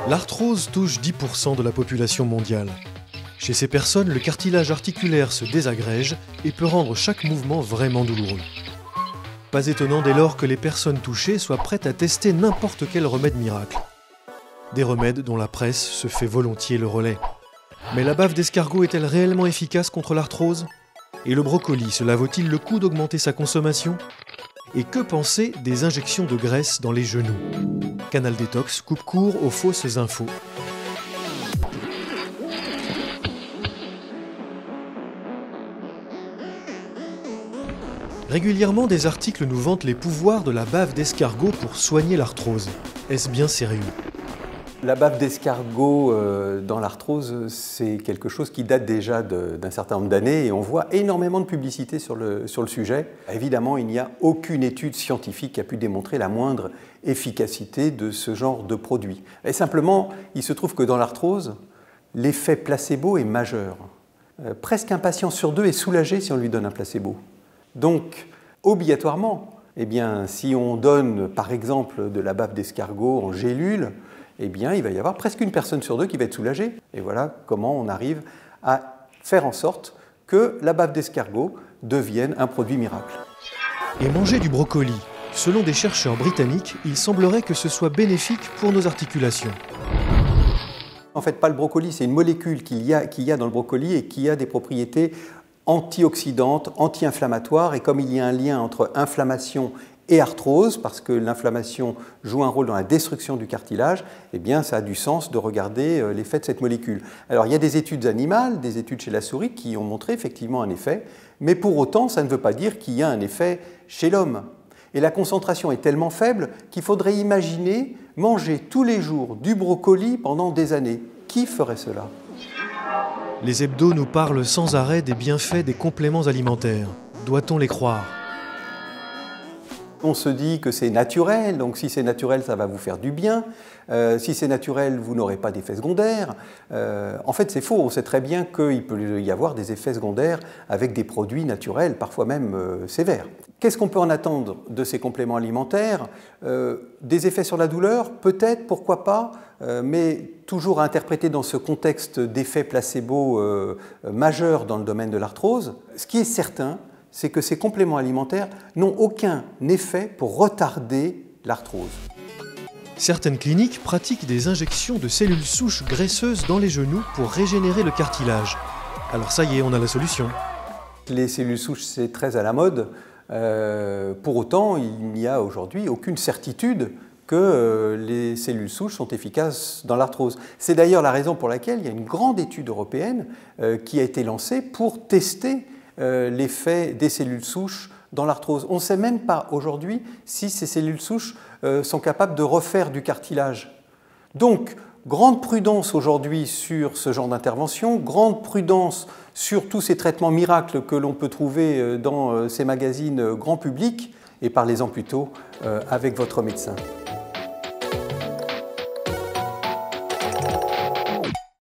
L'arthrose touche 10% de la population mondiale. Chez ces personnes, le cartilage articulaire se désagrège et peut rendre chaque mouvement vraiment douloureux. Pas étonnant dès lors que les personnes touchées soient prêtes à tester n'importe quel remède miracle. Des remèdes dont la presse se fait volontiers le relais. Mais la bave d'escargot est-elle réellement efficace contre l'arthrose? Et le brocoli, cela vaut-il le coup d'augmenter sa consommation? Et que penser des injections de graisse dans les genoux? Canal Détox coupe court aux fausses infos. Régulièrement, des articles nous vantent les pouvoirs de la bave d'escargot pour soigner l'arthrose. Est-ce bien sérieux? La bave d'escargot dans l'arthrose, c'est quelque chose qui date déjà d'un certain nombre d'années et on voit énormément de publicité sur le sujet. Évidemment, il n'y a aucune étude scientifique qui a pu démontrer la moindre efficacité de ce genre de produit. Et simplement, il se trouve que dans l'arthrose, l'effet placebo est majeur. Presque un patient sur deux est soulagé si on lui donne un placebo. Donc, obligatoirement, si on donne par exemple de la bave d'escargot en gélule, il va y avoir presque une personne sur deux qui va être soulagée. Et voilà comment on arrive à faire en sorte que la bave d'escargot devienne un produit miracle. Et manger du brocoli. Selon des chercheurs britanniques, il semblerait que ce soit bénéfique pour nos articulations. En fait, pas le brocoli, c'est une molécule qu'il y a dans le brocoli et qui a des propriétés antioxydantes, anti-inflammatoires. Et comme il y a un lien entre inflammation et arthrose, parce que l'inflammation joue un rôle dans la destruction du cartilage, ça a du sens de regarder l'effet de cette molécule. Alors il y a des études animales, des études chez la souris qui ont montré effectivement un effet, mais pour autant ça ne veut pas dire qu'il y a un effet chez l'homme. Et la concentration est tellement faible qu'il faudrait imaginer manger tous les jours du brocoli pendant des années. Qui ferait cela? Les hebdos nous parlent sans arrêt des bienfaits des compléments alimentaires. Doit-on les croire? On se dit que c'est naturel, donc si c'est naturel, ça va vous faire du bien. Si c'est naturel, vous n'aurez pas d'effets secondaires. En fait, c'est faux. On sait très bien qu'il peut y avoir des effets secondaires avec des produits naturels, parfois même sévères. Qu'est-ce qu'on peut en attendre de ces compléments alimentaires? Des effets sur la douleur? Peut-être, pourquoi pas, mais toujours à interpréter dans ce contexte d'effets placebo majeurs dans le domaine de l'arthrose. Ce qui est certain, c'est que ces compléments alimentaires n'ont aucun effet pour retarder l'arthrose. Certaines cliniques pratiquent des injections de cellules souches graisseuses dans les genoux pour régénérer le cartilage. Alors ça y est, on a la solution. Les cellules souches, c'est très à la mode. Pour autant, il n'y a aujourd'hui aucune certitude que les cellules souches sont efficaces dans l'arthrose. C'est d'ailleurs la raison pour laquelle il y a une grande étude européenne qui a été lancée pour tester l'effet des cellules souches dans l'arthrose. On ne sait même pas aujourd'hui si ces cellules souches sont capables de refaire du cartilage. Donc, grande prudence aujourd'hui sur ce genre d'intervention, grande prudence sur tous ces traitements miracles que l'on peut trouver dans ces magazines grand public, et parlez-en plutôt avec votre médecin.